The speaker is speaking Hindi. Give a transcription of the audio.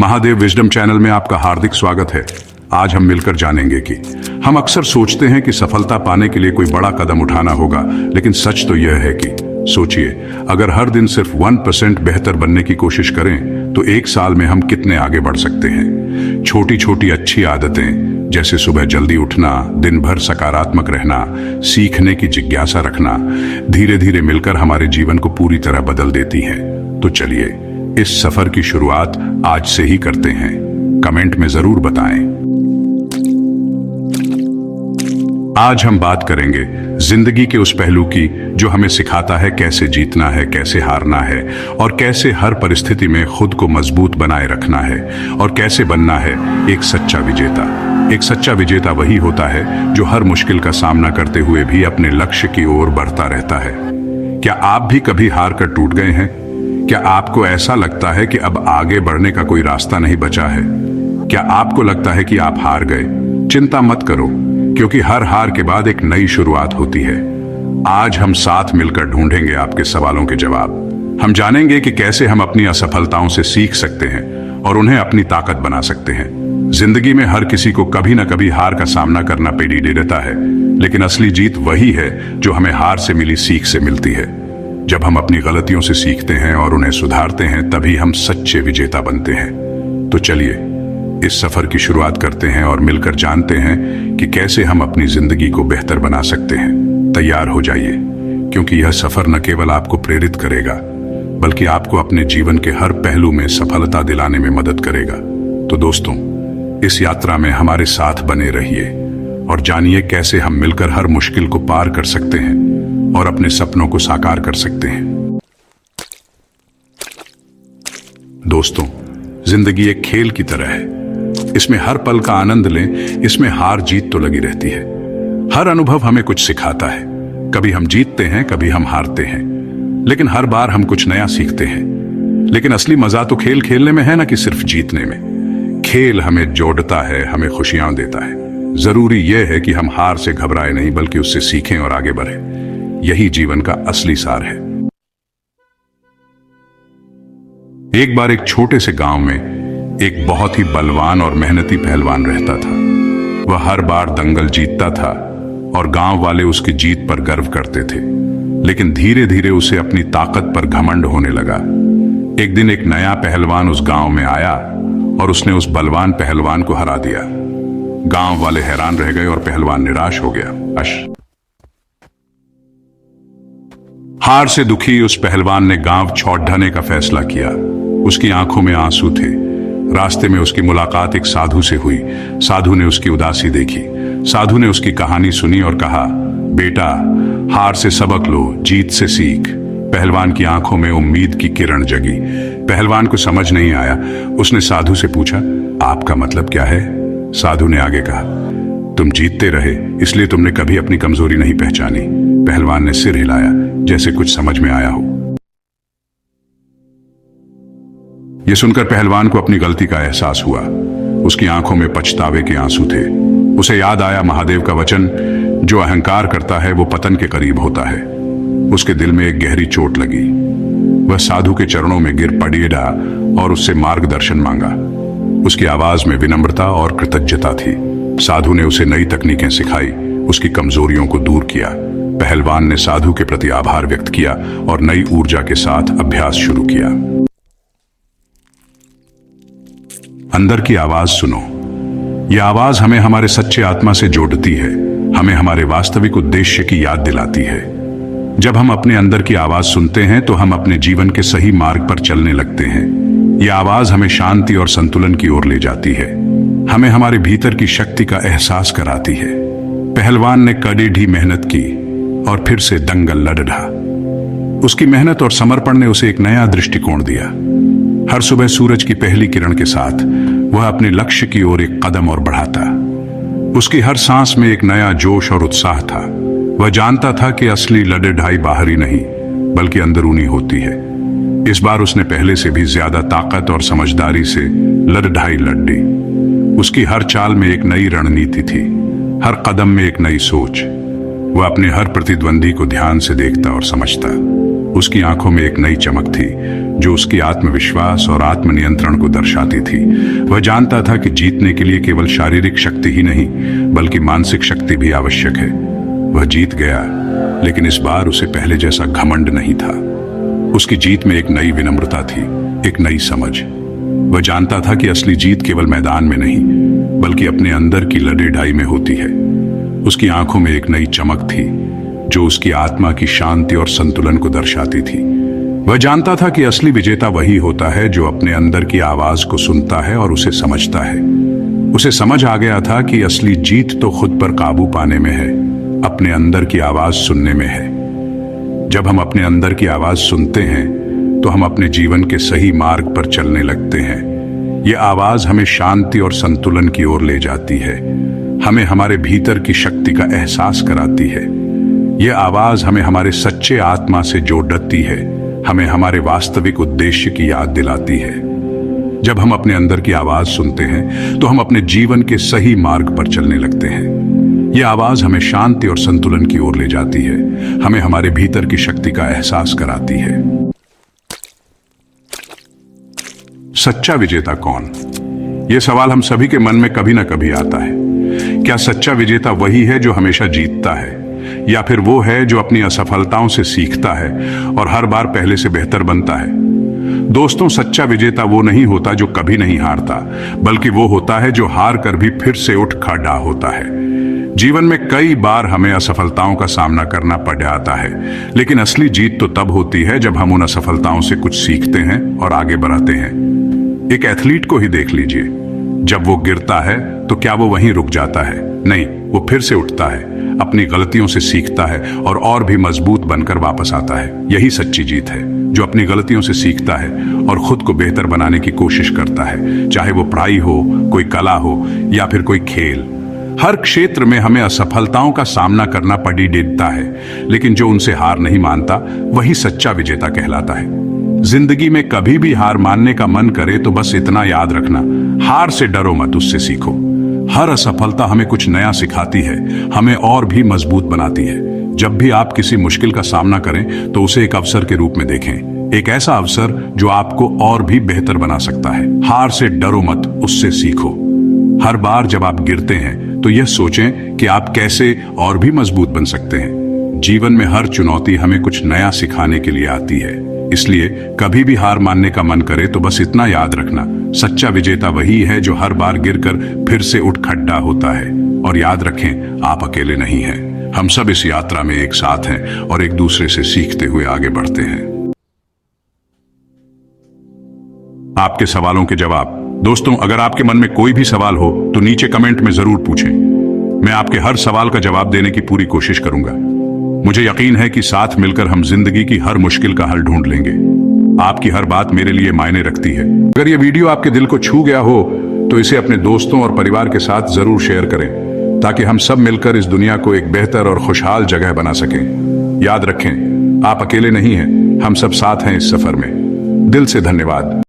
महादेव विजडम चैनल में आपका हार्दिक स्वागत है। आज हम मिलकर जानेंगे कि हम अक्सर सोचते हैं कि सफलता पाने के लिए कोई बड़ा कदम उठाना होगा, लेकिन सच तो यह है कि सोचिए, अगर हर दिन सिर्फ 1% बेहतर बनने की कोशिश करें तो एक साल में हम कितने आगे बढ़ सकते हैं। छोटी छोटी अच्छी आदतें जैसे सुबह जल्दी उठना, दिन भर सकारात्मक रहना, सीखने की जिज्ञासा रखना, धीरे धीरे मिलकर हमारे जीवन को पूरी तरह बदल देती हैं। तो चलिए इस सफर की शुरुआत आज से ही करते हैं। कमेंट में जरूर बताएं। आज हम बात करेंगे जिंदगी के उस पहलू की जो हमें सिखाता है कैसे जीतना है, कैसे हारना है और कैसे हर परिस्थिति में खुद को मजबूत बनाए रखना है और कैसे बनना है एक सच्चा विजेता। एक सच्चा विजेता वही होता है जो हर मुश्किल का सामना करते हुए भी अपने लक्ष्य की ओर बढ़ता रहता है। क्या आप भी कभी हार कर टूट गए हैं? क्या आपको ऐसा लगता है कि अब आगे बढ़ने का कोई रास्ता नहीं बचा है? क्या आपको लगता है कि आप हार गए? चिंता मत करो, क्योंकि हर हार के बाद एक नई शुरुआत होती है। आज हम साथ मिलकर ढूंढेंगे आपके सवालों के जवाब। हम जानेंगे कि कैसे हम अपनी असफलताओं से सीख सकते हैं और उन्हें अपनी ताकत बना सकते हैं। जिंदगी में हर किसी को कभी ना कभी हार का सामना करना पड़ी रहता है, लेकिन असली जीत वही है जो हमें हार से मिली सीख से मिलती है। जब हम अपनी गलतियों से सीखते हैं और उन्हें सुधारते हैं, तभी हम सच्चे विजेता बनते हैं। तो चलिए इस सफर की शुरुआत करते हैं और मिलकर जानते हैं कि कैसे हम अपनी जिंदगी को बेहतर बना सकते हैं। तैयार हो जाइए, क्योंकि यह सफर न केवल आपको प्रेरित करेगा, बल्कि आपको अपने जीवन के हर पहलू में सफलता दिलाने में मदद करेगा। तो दोस्तों, इस यात्रा में हमारे साथ बने रहिए और जानिए कैसे हम मिलकर हर मुश्किल को पार कर सकते हैं और अपने सपनों को साकार कर सकते हैं। दोस्तों, जिंदगी एक खेल की तरह है। इसमें हर पल का आनंद लें। इसमें हार जीत तो लगी रहती है। हर अनुभव हमें कुछ सिखाता है। कभी हम जीतते हैं, कभी हम हारते हैं, लेकिन हर बार हम कुछ नया सीखते हैं। लेकिन असली मजा तो खेल खेलने में है, ना कि सिर्फ जीतने में। खेल हमें जोड़ता है, हमें खुशियां देता है। जरूरी यह है कि हम हार से घबराए नहीं, बल्कि उससे सीखें और आगे बढ़ें। यही जीवन का असली सार है। एक बार एक छोटे से गांव में एक बहुत ही बलवान और मेहनती पहलवान रहता था। वह हर बार दंगल जीतता था और गांव वाले उसकी जीत पर गर्व करते थे। लेकिन धीरे धीरे उसे अपनी ताकत पर घमंड होने लगा। एक दिन एक नया पहलवान उस गांव में आया और उसने उस बलवान पहलवान को हरा दिया। गांव वाले हैरान रह गए और पहलवान निराश हो गया। हार से दुखी उस पहलवान ने गांव छोड़ जाने का फैसला किया। उसकी आंखों में आंसू थे। रास्ते में उसकी मुलाकात एक साधु से हुई। साधु ने उसकी उदासी देखी। साधु ने उसकी कहानी सुनी और कहा, बेटा, हार से सबक लो, जीत से सीख। पहलवान की आंखों में उम्मीद की किरण जगी। पहलवान को समझ नहीं आया। उसने साधु से पूछा, आपका मतलब क्या है? साधु ने आगे कहा, तुम जीतते रहे, इसलिए तुमने कभी अपनी कमजोरी नहीं पहचानी। पहलवान ने सिर हिलाया, जैसे कुछ समझ में आया हो। यह सुनकर पहलवान को अपनी गलती का एहसास हुआ। उसकी आंखों में पछतावे के आंसू थे। उसे याद आया महादेव का वचन, जो अहंकार करता है वो पतन के करीब होता है। उसके दिल में एक गहरी चोट लगी। वह साधु के चरणों में गिर पड़ा और उससे मार्गदर्शन मांगा। उसकी आवाज में विनम्रता और कृतज्ञता थी। साधु ने उसे नई तकनीकें सिखाई, उसकी कमजोरियों को दूर किया। पहलवान ने साधु के प्रति आभार व्यक्त किया और नई ऊर्जा के साथ अभ्यास शुरू किया। अंदर की आवाज सुनो। यह आवाज हमें हमारे सच्चे आत्मा से जोड़ती है, हमें हमारे वास्तविक उद्देश्य की याद दिलाती है। जब हम अपने अंदर की आवाज सुनते हैं तो हम अपने जीवन के सही मार्ग पर चलने लगते हैं। यह आवाज हमें शांति और संतुलन की ओर ले जाती है, हमें हमारे भीतर की शक्ति का एहसास कराती है। पहलवान ने कड़ी मेहनत की और फिर से दंगल लड़ रहा। उसकी मेहनत और समर्पण ने उसे एक नया दृष्टिकोण दिया। हर सुबह सूरज की पहली किरण के साथ वह अपने लक्ष्य की ओर एक कदम और बढ़ाता। उसकी हर सांस में एक नया जोश और उत्साह था। वह जानता था कि असली लड़ाई बाहरी नहीं, बल्कि अंदरूनी होती है। इस बार उसने पहले से भी ज्यादा ताकत और समझदारी से लड़ाई लड़ दी। उसकी हर चाल में एक नई रणनीति थी, हर कदम में एक नई सोच। वह अपने हर प्रतिद्वंदी को ध्यान से देखता और समझता। उसकी आंखों में एक नई चमक थी, जो उसकी आत्मविश्वास और आत्मनियंत्रण को दर्शाती थी। वह जानता था कि जीतने के लिए केवल शारीरिक शक्ति ही नहीं बल्कि मानसिक शक्ति भी आवश्यक है। वह जीत गया, लेकिन इस बार उसे पहले जैसा घमंड नहीं था। उसकी जीत में एक नई विनम्रता थी, एक नई समझ। वह जानता था कि असली जीत केवल मैदान में नहीं बल्कि अपने अंदर की लड़ाई में होती है। उसकी आंखों में एक नई चमक थी जो उसकी आत्मा की शांति और संतुलन को दर्शाती थी। वह जानता था कि असली विजेता वही होता है जो अपने अंदर की आवाज को सुनता है और उसे समझता है। उसे समझ आ गया था कि असली जीत तो खुद पर काबू पाने में है, अपने अंदर की आवाज सुनने में है। जब हम अपने अंदर की आवाज सुनते हैं तो हम अपने जीवन के सही मार्ग पर चलने लगते हैं। ये आवाज हमें शांति और संतुलन की ओर ले जाती है, हमें हमारे भीतर की शक्ति का एहसास कराती है। ये आवाज हमें हमारे सच्चे आत्मा से जोड़ती है, हमें हमारे वास्तविक उद्देश्य की याद दिलाती है। जब हम अपने अंदर की आवाज सुनते हैं तो हम अपने जीवन के सही मार्ग पर चलने लगते हैं। यह आवाज हमें शांति और संतुलन की ओर ले जाती है, हमें हमारे भीतर की शक्ति का एहसास कराती है। सच्चा विजेता कौन? यह सवाल हम सभी के मन में कभी ना कभी आता है। क्या सच्चा विजेता वही है जो हमेशा जीतता है, या फिर वो है जो अपनी असफलताओं से सीखता है और हर बार पहले से बेहतर बनता है? दोस्तों, सच्चा विजेता वो नहीं होता जो कभी नहीं हारता, बल्कि वो होता है जो हार कर भी फिर से उठ खड़ा होता है। जीवन में कई बार हमें असफलताओं का सामना करना पड़ जाता है, लेकिन असली जीत तो तब होती है जब हम उन असफलताओं से कुछ सीखते हैं और आगे बढ़ाते हैं। एक एथलीट को ही देख लीजिए, जब वो गिरता है तो क्या वो वहीं रुक जाता है? नहीं, वो फिर से उठता है, अपनी गलतियों से सीखता है और भी मजबूत बनकर वापस आता है। यही सच्ची जीत है, जो अपनी गलतियों से सीखता है और खुद को बेहतर बनाने की कोशिश करता है। चाहे वो पढ़ाई हो, कोई कला हो या फिर कोई खेल, हर क्षेत्र में हमें असफलताओं का सामना करना पड़ी देता है, लेकिन जो उनसे हार नहीं मानता वही सच्चा विजेता कहलाता है। जिंदगी में कभी भी हार मानने का मन करे तो बस इतना याद रखना, हार से डरो मत, उससे सीखो। हर असफलता हमें कुछ नया सिखाती है, हमें और भी मजबूत बनाती है। जब भी आप किसी मुश्किल का सामना करें तो उसे एक अवसर के रूप में देखें, एक ऐसा अवसर जो आपको और भी बेहतर बना सकता है। हार से डरो मत, उससे सीखो। हर बार जब आप गिरते हैं तो यह सोचें कि आप कैसे और भी मजबूत बन सकते हैं। जीवन में हर चुनौती हमें कुछ नया सिखाने के लिए आती है, इसलिए कभी भी हार मानने का मन करे तो बस इतना याद रखना, सच्चा विजेता वही है जो हर बार गिरकर फिर से उठ खड़ा होता है। और याद रखें, आप अकेले नहीं हैं, हम सब इस यात्रा में एक साथ हैं और एक दूसरे से सीखते हुए आगे बढ़ते हैं। आपके सवालों के जवाब। दोस्तों, अगर आपके मन में कोई भी सवाल हो तो नीचे कमेंट में जरूर पूछें। मैं आपके हर सवाल का जवाब देने की पूरी कोशिश करूंगा। मुझे यकीन है कि साथ मिलकर हम जिंदगी की हर मुश्किल का हल ढूंढ लेंगे। आपकी हर बात मेरे लिए मायने रखती है। अगर यह वीडियो आपके दिल को छू गया हो तो इसे अपने दोस्तों और परिवार के साथ जरूर शेयर करें, ताकि हम सब मिलकर इस दुनिया को एक बेहतर और खुशहाल जगह बना सकें। याद रखें, आप अकेले नहीं हैं, हम सब साथ हैं इस सफर में। दिल से धन्यवाद।